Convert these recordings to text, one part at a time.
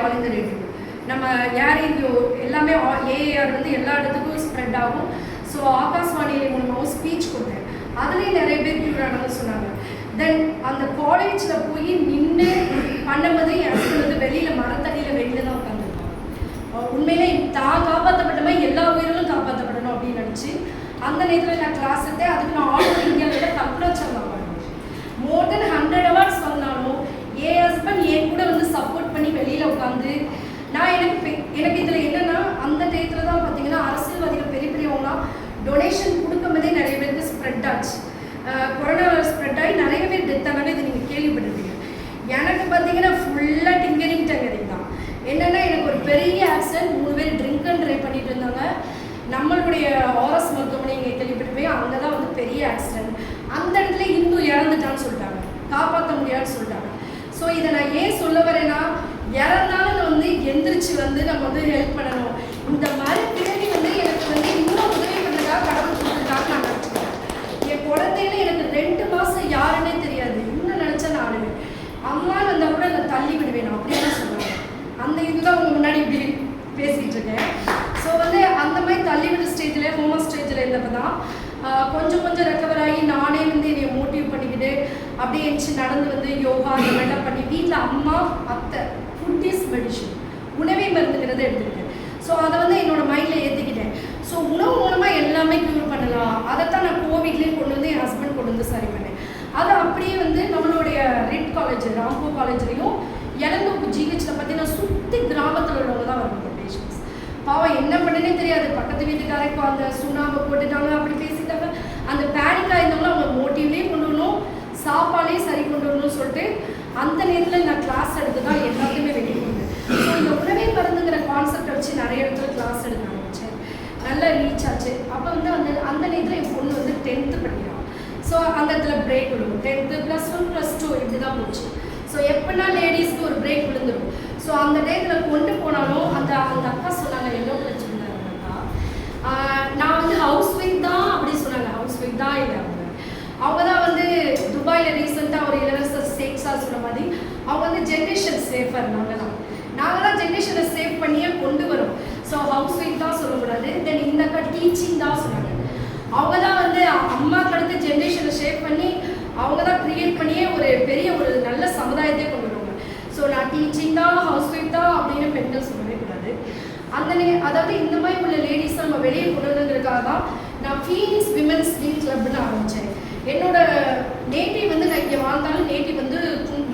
All in the radio. நம்ம ஏர் இந்தியோ எல்லாமே AR வந்து எல்லா இடத்துக்கும் ஸ்ப்ரெட் ஆகும். ஸோ ஆகாஷ்வாணியில் மூலமாகவும் ஸ்பீச் கொடுத்தேன். அதுலேயும் நிறைய பேர் க்யூர் ஆனதுன்னு சொன்னாங்க. தென் அந்த காலேஜில் போய் நின்று பண்ணும்போது என் ஹஸ்பண்ட் வந்து வெளியில் மரத்தடியில் வெளியில் தான் உட்காந்துருப்பாங்க. உண்மையிலே தான் காப்பாற்றப்பட்ட மாதிரி எல்லா உயிர்களும் காப்பாற்றப்படணும் அப்படின்னு நினச்சி அந்த நேரத்தில் நான் கிளாஸ் எடுத்தேன். அதுக்கு நான் ஆல் ஓவர் இந்தியாவில் கல்பனாச்சம் வாங்கினேன். மோர் தென் 100 அவார்ட்ஸ் வாங்கினாலும் என் ஹஸ்பண்ட் என் கூட வந்து சப்போர்ட் பண்ணி வெளியில் உட்காந்து நான் எனக்கு இதில் என்னென்னா அந்த டயத்தில் தான் பார்த்தீங்கன்னா அரசியல்வாதிகள் பெரிய பெரியவங்களாம் டொனேஷன் கொடுக்கும்போதே நிறைய பேருக்கு ஸ்ப்ரெட் ஆச்சு. கொரோனா ஸ்ப்ரெட் ஆகி நிறைய பேர் டெத் ஆனாலும் இது நீங்கள் கேள்விப்பட்டிருப்பீங்க. எனக்கு பார்த்தீங்கன்னா ஃபுல்லாக டிங்கரிங் டங்கரிங் தான். என்னென்னா எனக்கு ஒரு பெரிய ஆக்சிடென்ட், 3 பேர் ட்ரிங்க் அண்ட் ட்ரைவ் பண்ணிட்டு இருந்தாங்க. நம்மளுடைய ஆர்எஸ் மருத்துவமனை இங்கே கேள்விப்பட்டிருப்பேன். அங்கே தான் வந்து பெரிய ஆக்சிடென்ட். அந்த இடத்துல இந்து இறந்துட்டான்னு சொல்லிட்டாங்க, காப்பாற்ற முடியாதுன்னு சொல்லிட்டாங்க. ஸோ இதை நான் ஏன் சொல்ல வரேன்னா, இறந்தாலும் வந்து எந்திரிச்சு வந்து நம்ம வந்து ஹெல்ப் பண்ணணும். இந்த மாதிரி பின்னாடி வந்து எனக்கு வந்து இன்னும் உதவி பண்ணுறதுக்காக கடவுள் கொடுத்துருக்காங்க நான் நினச்சிக்கிறேன். என் குழந்தையில எனக்கு 2 மாதம் யாருன்னே தெரியாது. இன்னும் நினச்சா நான் அம்மான்னு வந்தால் கூட நான் தள்ளி விடுவேன் அப்படின்னு சொல்லுவாங்க. அந்த இதுதான் உங்க முன்னாடி இப்படி பேசிகிட்டு இருக்கேன். ஸோ வந்து அந்த மாதிரி தள்ளிவிட ஸ்டேஜில் ஹோமோ ஸ்டேஜில் இருந்தப்போ தான் கொஞ்சம் கொஞ்சம் ரெக்கவர் ஆகி நானே வந்து என்னை மோட்டிவ் பண்ணிக்கிட்டு அப்படியே எழுச்சி நடந்து வந்து யோகா இந்த மாதிரிலாம் பண்ணி வீட்டில் அம்மா அத்தை ஃபுட் இஸ் மெடிஷன், உணவே மருந்துங்கிறத எடுத்துக்கிட்டேன். ஸோ அதை வந்து என்னோடய மைண்டில் ஏற்றிக்கிட்டேன். ஸோ உணவு மூலமாக எல்லாமே க்யூர் பண்ணலாம். அதைத்தான் நான் கோவிட்லேயே கொண்டு வந்து என் ஹஸ்பண்ட் கொண்டு வந்து சரி பண்ணேன். அதை அப்படியே வந்து நம்மளுடைய ரெட் காலேஜ் ராம்போ காலேஜ்லேயும் இளந்தோப்பு ஜிஹெச்சில் பார்த்தீங்கன்னா சுற்றி கிராமத்தில் உள்ளவங்க தான் வருவாங்க பேஷண்ட்ஸ். பாவம் என்ன பண்ணனே தெரியாது. பக்கத்து வீட்டுக்காரருக்கு அந்த சுண்ணாம்பை போட்டுட்டாங்க, அப்படி பேசிட்டாங்க. அந்த பேனிக்காக இருந்தவங்களும் அவங்க மோட்டிவ்லேயே கொண்டு வரணும், சாப்பாடையும் சரி கொண்டு வரணும்னு சொல்லிட்டு அந்த நேரத்தில் நான் கிளாஸ் எடுத்து தான் எல்லாத்தையுமே வெளியே கொண்டேன். ஸோ இந்த உணவே மருந்துங்கிற கான்செப்டை வச்சு நிறைய இடத்துல கிளாஸ் எடுக்க ஆரம்பித்தேன். நல்லா ரீச் ஆச்சு. அப்போ வந்து அந்த நேரத்தில் என் பொண்ணு வந்து 10th படிக்கிறான். ஸோ அந்த இடத்துல பிரேக் விழுவும். 10th +1 +2 இப்படி தான் போச்சு. ஸோ எப்படின்னா லேடிஸ்க்கு ஒரு பிரேக் விழுந்துடும். ஸோ அந்த டேத்தில் கொண்டு போனாலும் அந்த அக்கா சொன்னாங்க, என்ன பிரச்சனைனாக்கா நான் வந்து ஹவுஸ் ஒய்ஃப் தான் அப்படி சொன்னாங்க. ஹவுஸ் ஒய்ஃப் தான் இல்லை, அவங்க தான் வந்து துபாயில் ரீசெண்டாக ஒரு இளவரசர் சேக்ஸாக சொன்ன மாதிரி அவங்க வந்து ஜென்ரேஷன் சேஃபர். நாங்கள் தான் ஜென்ரேஷனை சேவ் பண்ணியே கொண்டு வரோம். ஸோ ஹவுஸ் ஒய்ஃப் தான் சொல்லக்கூடாது. தென் இந்த அக்கா டீச்சிங் தான் சொன்னாங்க. அவங்க தான் வந்து அம்மாவுக்கு அடுத்து ஜென்ரேஷனை ஷேப் பண்ணி அவங்க தான் க்ரியேட் பண்ணியே ஒரு பெரிய ஒரு நல்ல சமுதாயத்தை கொண்டு வருவாங்க. ஸோ நான் டீச்சிங் தான் ஹவுஸ் ஒய்ஃப் தான் அப்படின்னு பெண்கள் சொல்லவே கூடாது. அதாவது இந்த மாதிரி உள்ள லேடிஸ் நம்ம வெளியே கொண்டு வந்ததுக்காக தான் நான் ஃபீனிக்ஸ் விமென்ஸ் விங் கிளப்னு ஆரம்பித்தேன். என்னோட நேட்டிவ் வந்து நான் இங்கே வாழ்ந்தாலும் நேட்டிவ் வந்து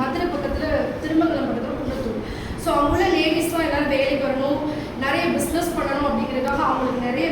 மதுரை பக்கத்தில் திருமங்கலம் பக்கத்தில் குன்னத்தூர். ஸோ அவங்கள லேடிஸ்லாம் எல்லோரும் வேலைக்கு வரணும், நிறைய பிஸ்னஸ் பண்ணணும் அப்படிங்கிறதுக்காக அவங்களுக்கு நிறைய